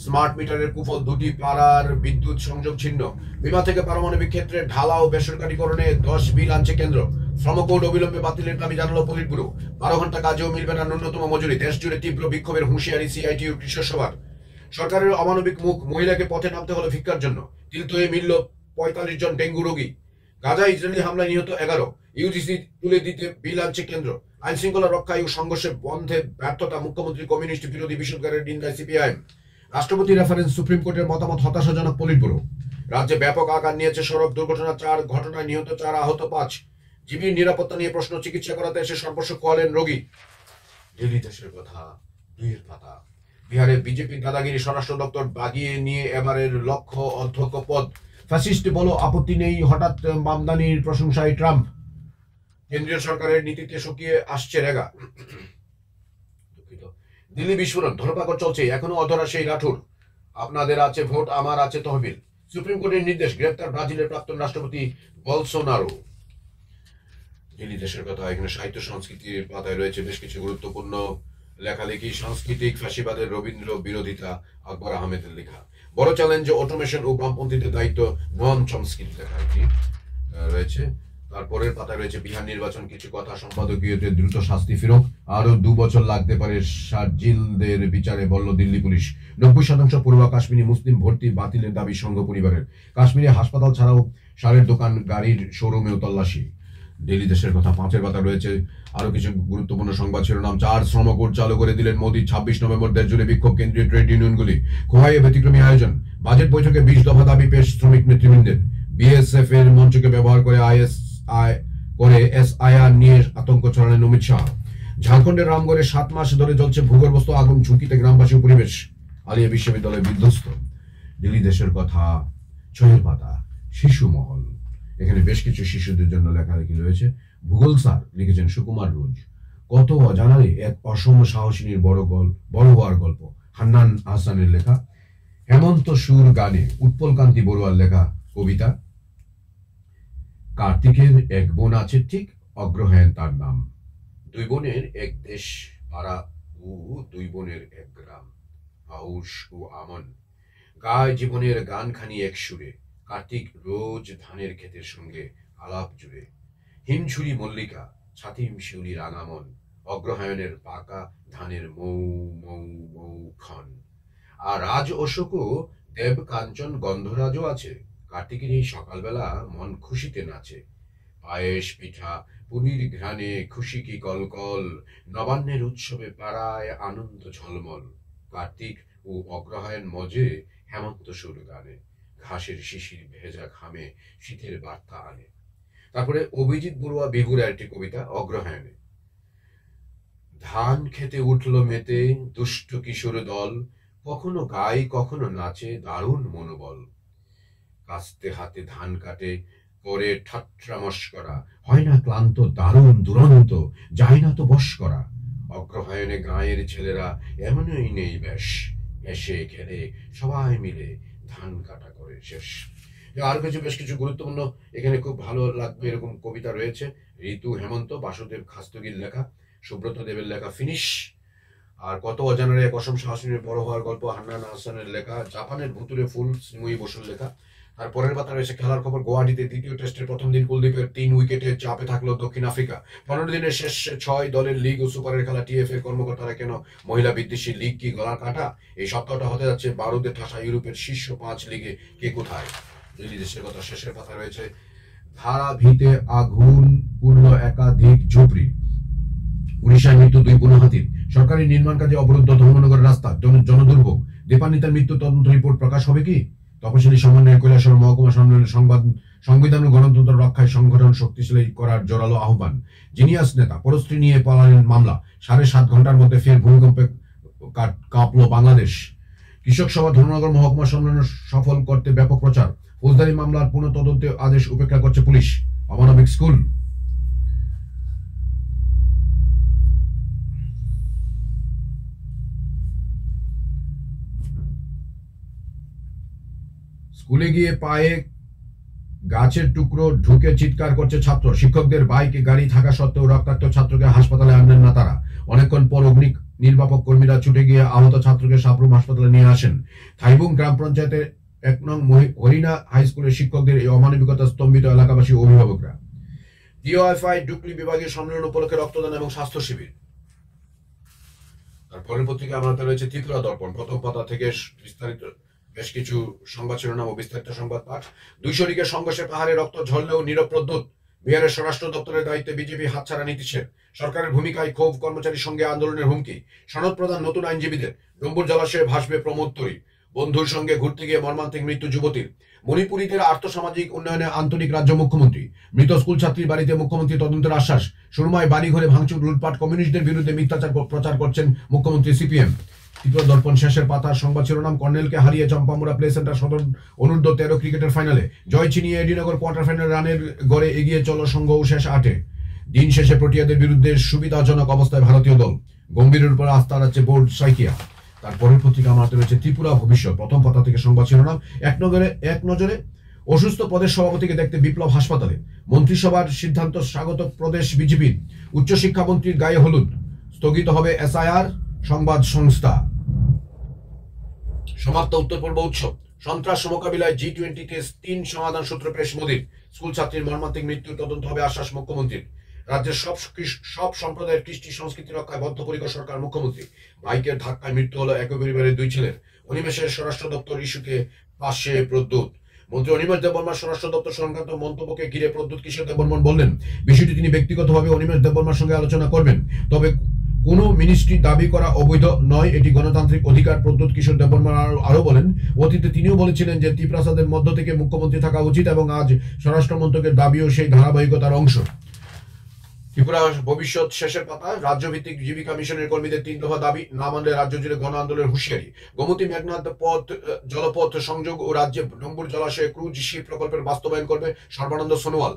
স্মার্ট মিটারের কুফল, 2টি পাড়ার বিদ্যুৎ সংযোগ ছিন্ন। বিমা থেকে পারমাণবিক ক্ষেত্রে ঢালা ও বেসরকারীকরণে 10 বিল আনছে কেন্দ্র। শ্রমকোড অবিলম্বে বাতিলের দাবি জানালো পলিট ব্যুরো। 12 ঘন্টা কাজেও মিলবে না ন্যূনতম মজুরি। দেশ জুড়ে তীব্র বিক্ষোভের হুঁশিয়ারি সিআইটিউ কৃষক সভার। সরকারের অমানবিক মুখ, মহিলাকে পথে নামতে হলো ভিক্ষার জন্য। তিলতয়ে মিলল 45 জন ডেঙ্গু রোগী। গাজা ইসরায়েলি হামলায় নিহত 11। ইউজিসি তুলে দিতে বিল আনছে কেন্দ্র। আইন শৃঙ্খলা রক্ষায় ও সংঘর্ষে বন্ধে ব্যর্থতা। মুখ্যমন্ত্রী কমিউনিস্ট বিরোধী বিশ্বকারের নিন্দায় সিপিআইএম। রাষ্ট্রপতি রেফারেন্স, সুপ্রিম কোর্টের মতামত হতাশাজনক পলিট ব্যুরো। রাজ্যে ব্যাপক আকার নিয়েছে সড়ক দুর্ঘটনা, 4 ঘটনায় নিহত 4, আহত 5। জীবীর নিরাপত্তা নিয়ে প্রশ্ন, চিকিৎসা করাতে এসে সর্বস্ব খোয়ালেন রোগী। ডেইলি দেশের কথা 2 পাতা। বিহারে বিজেপির দাদাগিরি, স্বরাষ্ট্র দপ্তর বাগিয়ে নিয়ে এবারের লক্ষ্য অধ্যক্ষ পদ। ফ্যাসিস্ট বলো আপত্তি নেই, হঠাৎ মামদানির প্রশংসায় ট্রাম্প। কেন্দ্রীয় সরকারের নীতিতে শুকিয়ে আসছে রেগা। দিল্লি বিস্ফোরণ, ধরপাকড় চলছে, এখনো অধরা সেই রাঠুর। আপনাদের আছে ভোট, আমার আছে তহবিল। সুপ্রিম কোর্টের নির্দেশ, গ্রেপ্তার ব্রাজিলের প্রাক্তন রাষ্ট্রপতি বলসোনারো। দিল্লি দেশের কথা। এখানে সাহিত্য সংস্কৃতির পাতায় রয়েছে বেশ কিছু গুরুত্বপূর্ণ লেখালেখি। সাংস্কৃতিক ফ্যাসিবাদের রবীন্দ্র বিরোধিতা, আকবর আহমেদের লেখা। বড় চ্যালেঞ্জ, অটোমেশন ও বামপন্থীদের দায়িত্ব, নোয়াম চমস্কির লেখা এটি রয়েছে। তারপরের পাতায় রয়েছে বিহার নির্বাচন, কিছু কথা, সম্পাদকীয়তে দ্রুত শাস্তি ফিরক, আরো 2 বছর লাগতে পারে শারজিলদের বিচারে, বলল দিল্লি পুলিশ। 90% পূর্ব কাশ্মীরি মুসলিম ভর্তি বাতিলের দাবি সংঘ পরিবারের। কাশ্মীরে হাসপাতাল ছাড়াও সারের দোকান, গাড়ির শোরুমেও তল্লাশি। দিল্লি দেশের কথা 5-এর পাতা রয়েছে আরো কিছু গুরুত্বপূর্ণ সংবাদ শিরোনাম। 4 শ্রমকোড চালু করে দিলেন মোদী। 26 নভেম্বর দেশ জুড়ে বিক্ষোভ, কেন্দ্রীয় ট্রেড ইউনিয়নগুলি। খোয়াইয়ে ব্যতিক্রমী আয়োজন। বাজেট বৈঠকে 20 দফা দাবি পেশ শ্রমিক নেতৃবৃন্দের। বিএসএফ এর মঞ্চকে ব্যবহার করে এসআইআর নিয়ে আতঙ্ক ছড়ালেন অমিত শাহ। ঝাড়খণ্ডের রামগড়ে 7 মাস ধরে জ্বলছে ভূগর্ভস্থ আগুন, ঝুঁকিতে গ্রামবাসী ও পরিবেশ। আলিয়া বিশ্ববিদ্যালয় বিধ্বস্ত। দিল্লি দেশের কথা 6-এর পাতা। শিশু মহল, এখানে বেশ কিছু শিশুদের জন্য লেখালেখি রয়েছে। ভূগোল স্যার লিখেছেন সুকুমার রোজ। কত অজানারে এক অসম সাহসিনীর বড় হওয়ার গল্প, হান্নান আহসানের লেখা। হেমন্ত সুর গানে উৎপল কান্তি বড়ুয়ার লেখা কবিতা। কার্তিকের এক বোন আছে ঠিক, অগ্রহায়ণ তার নাম। 2 বোনের এক দেশ পাড়া ও 2 বোনের এক গ্রাম। আউশ ও আমন গায় জীবনের গানখানি এক সুরে। কার্তিক রোজ ধানের ক্ষেতের সঙ্গে আলাপ জুড়ে। হিমছুরি মল্লিকা, ছাতিম শিউলি রাঙামন। অগ্রহায়ণের পাকা ধানের মৌ মৌ মৌ ক্ষণ। আর রাজ অশোকও দেব কাঞ্চন গন্ধরাজও আছে। কার্তিকের এই সকালবেলা মন খুশিতে নাচে। পায়েস পিঠা পুরীর ঘ্রাণে খুশি কি কলকল। নবান্নের উৎসবে পাড়ায় আনন্দ ঝলমল। কার্তিক ও অগ্রহায়ণ মজে হেমন্ত সুর গানে। ঘাসের শিশির ভেজা ঘামে শীতের বার্তা আনে। তারপরে অভিজিৎ বড়ুয়া বেগুর একটি কবিতা অগ্রহায়ণে। ধান খেতে উঠল মেতে দুষ্ট কিশোর দল। কখনো গায় কখনো নাচে দারুণ মনোবল। কাস্তে হাতে ধান কাটে করে ঠাট্টা মস্করা। হয় না ক্লান্ত, দারুণ দুরন্ত, যায় না তো বশ করা। অগ্রহায়ণে গাঁয়ের ছেলেরা এমনই নেই বেশ। এসে খেলে সবাই মিলে ধান কাটা করে শেষ। আর বেশ কিছু গুরুত্বপূর্ণ এখানে খুব ভালো লাগবে এরকম কবিতা রয়েছে। ঋতু হেমন্ত, বাসুদেব খাস্তগির লেখা, সুব্রত দেবের লেখা ফিনিশ। আর কত অজানারে এক অসম সাহসিনীর বড় হওয়ার গল্প, হান্নান আহসানের লেখা। জাপানের ভুতুরে ফুল, শ্রীময়ী বসুর লেখা। আর পরের পাতা রয়েছে খেলার খবর। গুয়াহাটিতে দ্বিতীয় টেস্টের প্রথম দিন কুলদীপের 3 উইকেটে চাপে থাকলো দক্ষিণ আফ্রিকা। 15 দিনের শেষ 6 দলের লিগ ও সুপারের খেলা টিএফ এর কর্মকর্তারা কেন মহিলা বিদ্বেষী লিগ কি গলার কাটা? এই সপ্তাহটা হতে যাচ্ছে বারুদে ঠাসা ইউরোপের শীর্ষ 5 লিগে কে কোথায়। দেশের কথা শেষের পাতা রয়েছে ধারাভিতে আগুন পূর্ণ একাধিক ঝুপড়ি। উড়িষ্যায় মৃত্যু 2 বুনো হাতির। সরকারি নির্মাণ কাজে অবরুদ্ধ ধর্মনগরের রাস্তা, জনদুর্ভোগ। দীপান্বিতার মৃত্যু তদন্ত রিপোর্ট প্রকাশ হবে কি? তপশিলি সমন্বয়ে কৈলাসহর মহকুমা সম্মেলনে সংবিধান ও গণতন্ত্র রক্ষায় সংগঠন শক্তিশালী করার জোরালো আহ্বান। জিনিয়াস নেতা পরস্ত্রী নিয়ে পালালেন মামলা। 7.5 ঘন্টার মধ্যে ফের ভূমিকম্পে কাঁপল বাংলাদেশ। কৃষক সভা ধর্মনগর মহকুমা সম্মেলন সফল করতে ব্যাপক প্রচার। ফৌজদারি মামলার পুনঃ তদন্তে আদেশ উপেক্ষা করছে পুলিশ। অমানবিক স্কুল। স্কুলে গিয়ে পায়ে গাছের টুকরো ঢুকে চিৎকার করছে ছাত্র। শিক্ষকদের বাইকে গাড়ি থাকা সত্ত্বেও রক্তাক্ত ছাত্রকে হাসপাতালে আনলেন না তারা। অনেকক্ষণ পর অগ্নি নির্বাপক কর্মীরা ছুটে গিয়ে আহত ছাত্রকে সাবরুম হাসপাতালে নিয়ে আসেন। থাইবুং গ্রাম পঞ্চায়েতের 1 নং হরিণা হাই স্কুলের শিক্ষকদের এই অমানবিকতা স্তম্ভিত এলাকাবাসী ও অভিভাবকরা। ডিওএফআই ডুকলি বিভাগীয় সম্মেলন উপলক্ষে রক্তদান এবং স্বাস্থ্য শিবির। আর পরের পত্রিকা আমাদের রয়েছে ত্রিপুরা দর্পণ। প্রথম পাতা থেকে বিস্তারিত বেশ কিছু সংবাদ শিরোনাম ও বিস্তারিত সংবাদ পাঠ। 2 শরিকের সংঘর্ষে পাহাড়ে রক্ত ঝরলেও নীরব প্রদ্যুৎ। বিহারের স্বরাষ্ট্র দপ্তরের দায়িত্বে বিজেপি হাতছাড়া নীতিশের। সরকারের ভূমিকায় ক্ষোভ, কর্মচারীর সঙ্গে আন্দোলনের হুমকি। সনদ প্রদান নতুন আইনজীবীদের। ডম্বুর জলাশয়ে ভাসবে প্রমোদ তরী। বন্ধুর সঙ্গে ঘুরতে গিয়ে মর্মান্তিক মৃত্যু যুবতীর। মণিপুরীদের আর্থসামাজিক উন্নয়নে আন্তরিক রাজ্য মুখ্যমন্ত্রী। মৃত স্কুল ছাত্রীর বাড়িতে মুখ্যমন্ত্রী তদন্তের আশ্বাস। সুরমায় বাড়ি ঘরে ভাঙচুর, লুটপাট, কমিউনিস্টদের বিরুদ্ধে মিথ্যাচার প্রচার করছেন মুখ্যমন্ত্রী সিপিএম। ত্রিপুরা দর্পণ শেষের পাতার সংবাদ শিরোনাম কর্নেলকে হারিয়ে চম্পামুড়া প্লে সেন্টার সদর অনূর্ধ্ব 13 ক্রিকেটের ফাইনালে জয় ছিনিয়ে এডিনগর কোয়ার্টার ফাইনাল রানের গড়ে এগিয়ে চলো সংঘ শেষ 8-এ। দিন শেষে প্রোটিয়াদের বিরুদ্ধে সুবিধাজনক অবস্থায় ভারতীয় দল। গম্ভীরের উপর আস্থা রাখছে বোর্ড সাইকিয়া। তারপরের পত্রিকা আমাদের রয়েছে ত্রিপুরা ভবিষ্যৎ। প্রথম পাতা থেকে সংবাদ শিরোনাম এক নজরে অসুস্থ প্রদেশ সভাপতিকে দেখতে বিপ্লব হাসপাতালে। মন্ত্রিসভার সিদ্ধান্ত স্বাগত প্রদেশ বিজেপির। উচ্চশিক্ষামন্ত্রীর গায়ে হলুদ। স্থগিত হবে এসআইআর। সংবাদ সংস্থা। সমাপ্ত উত্তর পূর্ব উৎসব। সন্ত্রাস মোকাবিলায় G20-তে 3 সমাধান সূত্র পেশ মোদীর। স্কুল ছাত্রীর মর্মান্তিক মৃত্যুর তদন্ত হবে আশ্বাস মুখ্যমন্ত্রীর। রাজ্যের সব সম্প্রদায়ের কৃষ্টি সংস্কৃতি রক্ষায় বদ্ধপরিকর সরকার মুখ্যমন্ত্রী। বাইকের ধাক্কায় মৃত্যু হলো একই পরিবারের 2 ছেলের। অনিমেষের স্বরাষ্ট্র দপ্তর ইস্যুকে পাশে প্রদ্যুৎ। মন্ত্রী অনিমেষ দেববর্মার স্বরাষ্ট্র দপ্তর সংক্রান্ত মন্তব্যকে ঘিরে প্রদ্যুৎ কিশোর দেববর্মন বললেন, বিষয়টি তিনি ব্যক্তিগতভাবে অনিমেষ দেববর্মার সঙ্গে আলোচনা করবেন। তবে কোনো মিনিস্ট্রি দাবি করা অবৈধ নয়, এটি গণতান্ত্রিক অধিকার। প্রদ্যুৎ কিশোর দেববর্মা আরো বলেন, অতীতে তিনিও বলেছিলেন যে ত্রিপ্রাসাদের মধ্য থেকে মুখ্যমন্ত্রী থাকা উচিত এবং আজ স্বরাষ্ট্র মন্ত্রকের দাবিও সেই ধারাবাহিকতার অংশ। ত্রিপুরা ভবিষ্যৎ শেষের পাতা। রাজ্যভিত্তিক জীবিকা মিশনের কর্মীদের 3 দফা দাবি না মানলে রাজ্য জুড়ে গণ আন্দোলনের হুঁশিয়ারি। গোমতী মেঘনাদ জলপথ সংযোগ ও রাজ্যে ডম্বুর জলাশয়ে ক্রুজ শিপ প্রকল্পের বাস্তবায়ন করবে সর্বানন্দ সোনোয়াল।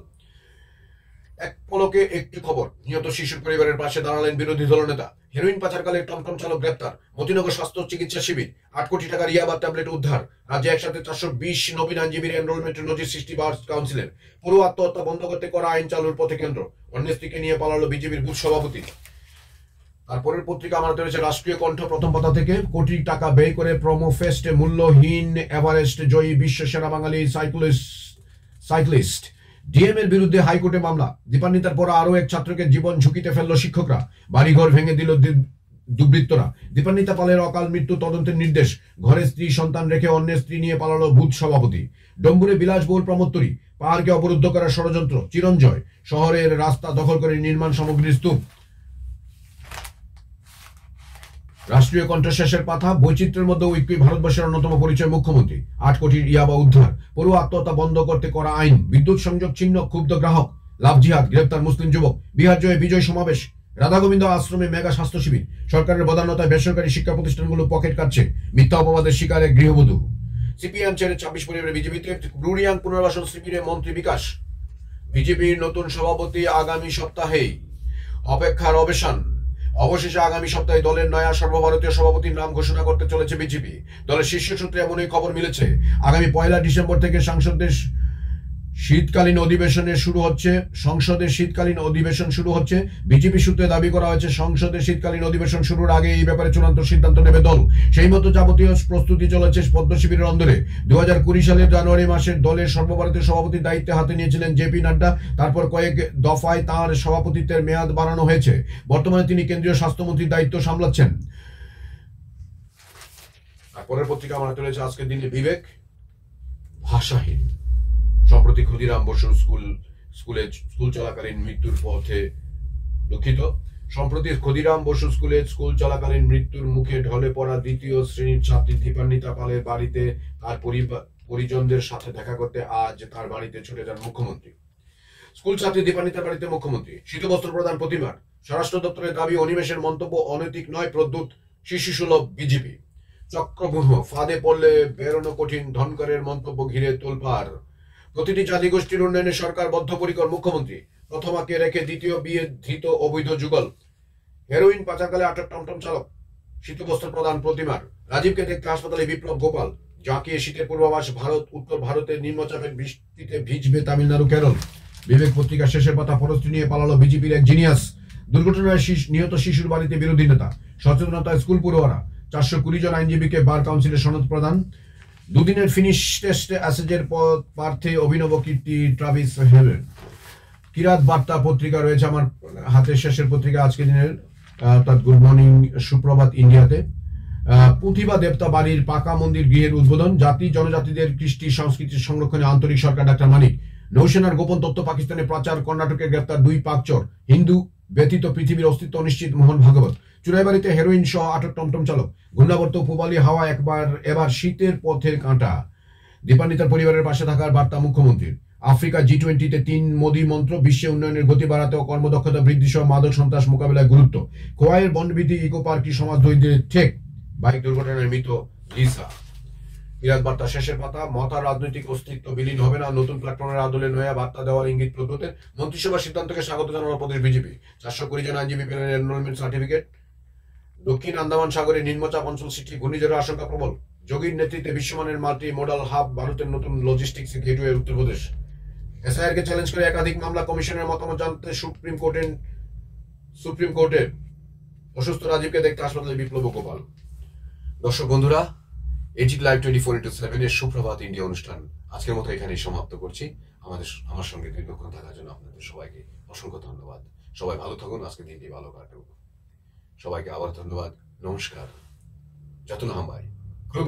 এক পলকে একটি খবর। নিহত শিশুর পরিবারের পাশে দাঁড়ালেন বিরোধী দলনেতা। হেরোইন পাচারকালে টমটম চালক গ্রেপ্তার। মতিনগর স্বাস্থ্য চিকিৎসা শিবির। 8 কোটি টাকার ইয়াবা ট্যাবলেট উদ্ধার। রাজ্যে একসাথে 420 নবীন আইনজীবীর এনরোলমেন্টের নজির সৃষ্টি বার কাউন্সিলের। পুরো আত্মহত্যা বন্ধ করতে করা আইন চালুর পথে কেন্দ্র। অন্য স্ত্রীকে নিয়ে পালালো বিজেপির বুথ সভাপতি। তারপরের পত্রিকা আমাদের রয়েছে রাষ্ট্রীয় কণ্ঠ। প্রথম পাতা থেকে কোটি টাকা ব্যয় করে প্রোমো ফেস্টে মূল্যহীন এভারেস্ট জয়ী বিশ্ব সেরা বাঙালি সাইক্লিস্ট। ডিএম এর বিরুদ্ধে হাইকোর্টে মামলা। দীপান্বিতার পর আরো এক ছাত্রকে জীবন ঝুঁকিতে ফেললো শিক্ষকরা। বাড়িঘর ভেঙে দিল দুর্বৃত্তরা। দীপান্বিতা পালের অকাল মৃত্যু তদন্তের নির্দেশ। ঘরে স্ত্রী সন্তান রেখে অন্যের স্ত্রী নিয়ে পালালো বুথ সভাপতি। ডম্বুরে বিলাসবহুল প্রমোত্তরী। পাহাড়কে অবরুদ্ধ করার ষড়যন্ত্র। চিরঞ্জয়। শহরের রাস্তা দখল করে নির্মাণ সামগ্রীর স্তূপ। রাষ্ট্রীয় কণ্ঠ শেষের পাতা। বৈচিত্র্যের মধ্যে ঐক্যই ভারতবর্ষের অন্যতম পরিচয় মুখ্যমন্ত্রী। 8 কোটির ইয়াবা উদ্ধার। পড়ুয়া আত্মহত্যা বন্ধ করতে করা আইন। বিদ্যুৎ সংযোগ ছিন্ন, ক্ষুব্ধ গ্রাহক। লাভ জিহাদ, গ্রেপ্তার মুসলিম যুবক। বিহার জয়ে বিজয় সমাবেশ। রাধা গোবিন্দ আশ্রমে মেগা স্বাস্থ্য শিবির। সরকারের বদান্যতায় বেসরকারি শিক্ষা প্রতিষ্ঠানগুলো পকেট কাটছে। মিথ্যা অপবাদের শিকার এক গৃহবধূ। সিপিএম ছেড়ে 26 পরিবারের বিজেপিতে। ব্লুরিয়াং পুনর্বাসন শিবিরে মন্ত্রী বিকাশ। বিজেপির নতুন সভাপতি আগামী সপ্তাহেই। অপেক্ষার অবসান। অবশেষে আগামী সপ্তাহে দলের নয়া সর্বভারতীয় সভাপতির নাম ঘোষণা করতে চলেছে বিজেপি। দলের শীর্ষ সূত্রে এমনই খবর মিলেছে। আগামী 1 ডিসেম্বর থেকে শীতকালীন অধিবেশনের শুরু হচ্ছে, সংসদের শীতকালীন অধিবেশন শুরু হচ্ছে। বিজেপি সূত্রে দাবি করা হয়েছে সংসদের শীতকালীন অধিবেশন শুরুর আগে এই ব্যাপারে চূড়ান্ত সিদ্ধান্ত নেবে দল। সেই মতো যাবতীয় প্রস্তুতি চলেছে পদ্ম শিবিরের অন্দরে। 2020 সালের জানুয়ারি মাসের দলের সর্বভারতীয় সভাপতির দায়িত্বে হাতে নিয়েছিলেন জেপি নাড্ডা। তারপর কয়েক দফায় তাঁর সভাপতিত্বের মেয়াদ বাড়ানো হয়েছে। বর্তমানে তিনি কেন্দ্রীয় স্বাস্থ্যমন্ত্রীর দায়িত্ব সামলাচ্ছেন। আর পরের পত্রিকা আমরা চলেছে আজকের দিনে বিবেক। ভাষাহীন। সম্প্রতি ক্ষুদিরাম বসুর স্কুল চলাকালীন মৃত্যুর পথে দুঃখিত সম্প্রতি ক্ষুদিরাম বসু স্কুল চলাকালীন মৃত্যুর মুখে ঢলে পড়া দ্বিতীয় শ্রেণীর ছাত্রী দীপান্বিতা পালের বাড়িতে তার পরিজনদের সাথে দেখা করতে আজ তার বাড়িতে ছুটে যান মুখ্যমন্ত্রী। স্কুল ছাত্রী দীপান্বিতার বাড়িতে মুখ্যমন্ত্রী। শীতবস্ত্র প্রদান প্রতিমার। স্বরাষ্ট্র দপ্তরের দাবি অনিমেষের মন্তব্য অনৈতিক নয়, প্রদ্যুৎ শিশুসুলভ বিজেপি। চক্রব্যূহ ফাঁদে পড়লে বেরোনো কঠিন, ধনকরের মন্তব্য ঘিরে তোলপাড়। প্রতিটি জাতিগোষ্ঠীর উন্নয়নে সরকার বদ্ধপরিকর, মুখ্যমন্ত্রী। প্রথমাকে রেখে দ্বিতীয় বিয়ে ধৃত অবৈধ যুগল। হেরোইন পাচারকালে আটক টমটম চালক। শীতবস্ত্র প্রদান প্রতিমার। রাজীবকে দেখতে হাসপাতালে বিপ্লব গোপাল। জাঁকিয়ে শীতের পূর্বাভাস, উত্তর ভারতের নিম্নচাপের বৃষ্টিতে ভিজবে তামিলনাড়ু, কেরল। বিবেক পত্রিকা শেষের পাতা। ফরস্তি নিয়ে পালালো বিজেপির এক জিনিয়াস। দুর্ঘটনায় নিহত শিশুর বাড়িতে বিরোধী নেতা। সচেতনতায় স্কুল পড়ুয়ারা। 420 জন আইনজীবীকে বার কাউন্সিলের সনদ প্রদান। দুদিনের ফিনিশ টেস্টে অ্যাসেজের প্রার্থী অভিনব কীর্তি ট্রাভিস হেলের। কিরাত বার্তা পত্রিকা রয়েছে আমার হাতের শেষের পত্রিকা আজকের দিনের, অর্থাৎ গুড মর্নিং সুপ্রভাত ইন্ডিয়াতে। প্রতিভা দেবতা বাড়ির পাকা মন্দির গৃহের উদ্বোধন। জাতি জনজাতিদের কৃষ্টি সংস্কৃতির সংরক্ষণে আন্তরিক সরকার, ডাক্তার মানিক। নৌসেনার গোপন তথ্য পাকিস্তানে পাচার, কর্ণাটকে গ্রেপ্তার 2 পাকচোর। হিন্দু ব্যতীত পৃথিবীর অস্তিত্ব অনিশ্চিত, মোহন ভাগবত। চুরাইবাড়িতে হেরোইন সহ আটক টমটম চালক। ঘূর্ণাবর্ত পূবালি হাওয়া, এবার শীতের পথের কাঁটা। দীপান্বিতার পরিবারের পাশে থাকার বার্তা মুখ্যমন্ত্রীর। আফ্রিকা G20-তে 3 মোদি মন্ত্র। বিশ্বে উন্নয়নের গতি বাড়াতে ও কর্মদক্ষতা বৃদ্ধি সহ মাদক সন্ত্রাস মোকাবিলায় গুরুত্ব। খোয়াইয়ের বনবিধি ইকো পার্কই সমাজদ্রোহীদের ঠেক। বাইক দুর্ঘটনায় মৃত লিসা। কিরাত বার্তা শেষের পাতা। মতার রাজনৈতিক অস্তিত্ব বিলীন হবে না, নতুন প্ল্যাটফর্মের আদলে নয়া বার্তা দেওয়ার ইঙ্গিত প্রদ্যুতের। মন্ত্রিসভার সিদ্ধান্তকে স্বাগত জানানোর প্রদেশ বিজেপি। 420 জন আইনজীবী পেলেন এনরোলমেন্ট সার্টিফিকেট। দক্ষিণ আন্দামান সাগরে নিম্নচাপ অঞ্চল সৃষ্টি, ঘূর্ণিঝড়ের আশঙ্কা প্রবল। যোগীর নেতৃত্বে বিশ্বমানের মাল্টি মোডাল হাব, ভারতের নতুন লজিস্টিক্স গেটওয়ে উত্তরপ্রদেশ। এসআইআরকে চ্যালেঞ্জ করে একাধিক মামলা, কমিশনের মতামত জানতে সুপ্রিম কোর্টের। অসুস্থ রাজীবকে দেখতে হাসপাতালে বিপ্লব গোপাল। দর্শক বন্ধুরা, এজিট লাইভ 24x7 এর সুপ্রভাত ইন্ডিয়া অনুষ্ঠান আজকের মতো এখানেই সমাপ্ত করছি। আমার সঙ্গে দীর্ঘক্ষণ থাকার জন্য আপনাদের সবাইকে অসংখ্য ধন্যবাদ। সবাই ভালো থাকুন, আজকে দিনটি ভালো কাটুক। সবাইকে আবার ধন্যবাদ। নমস্কার। যতন হামবাই খুব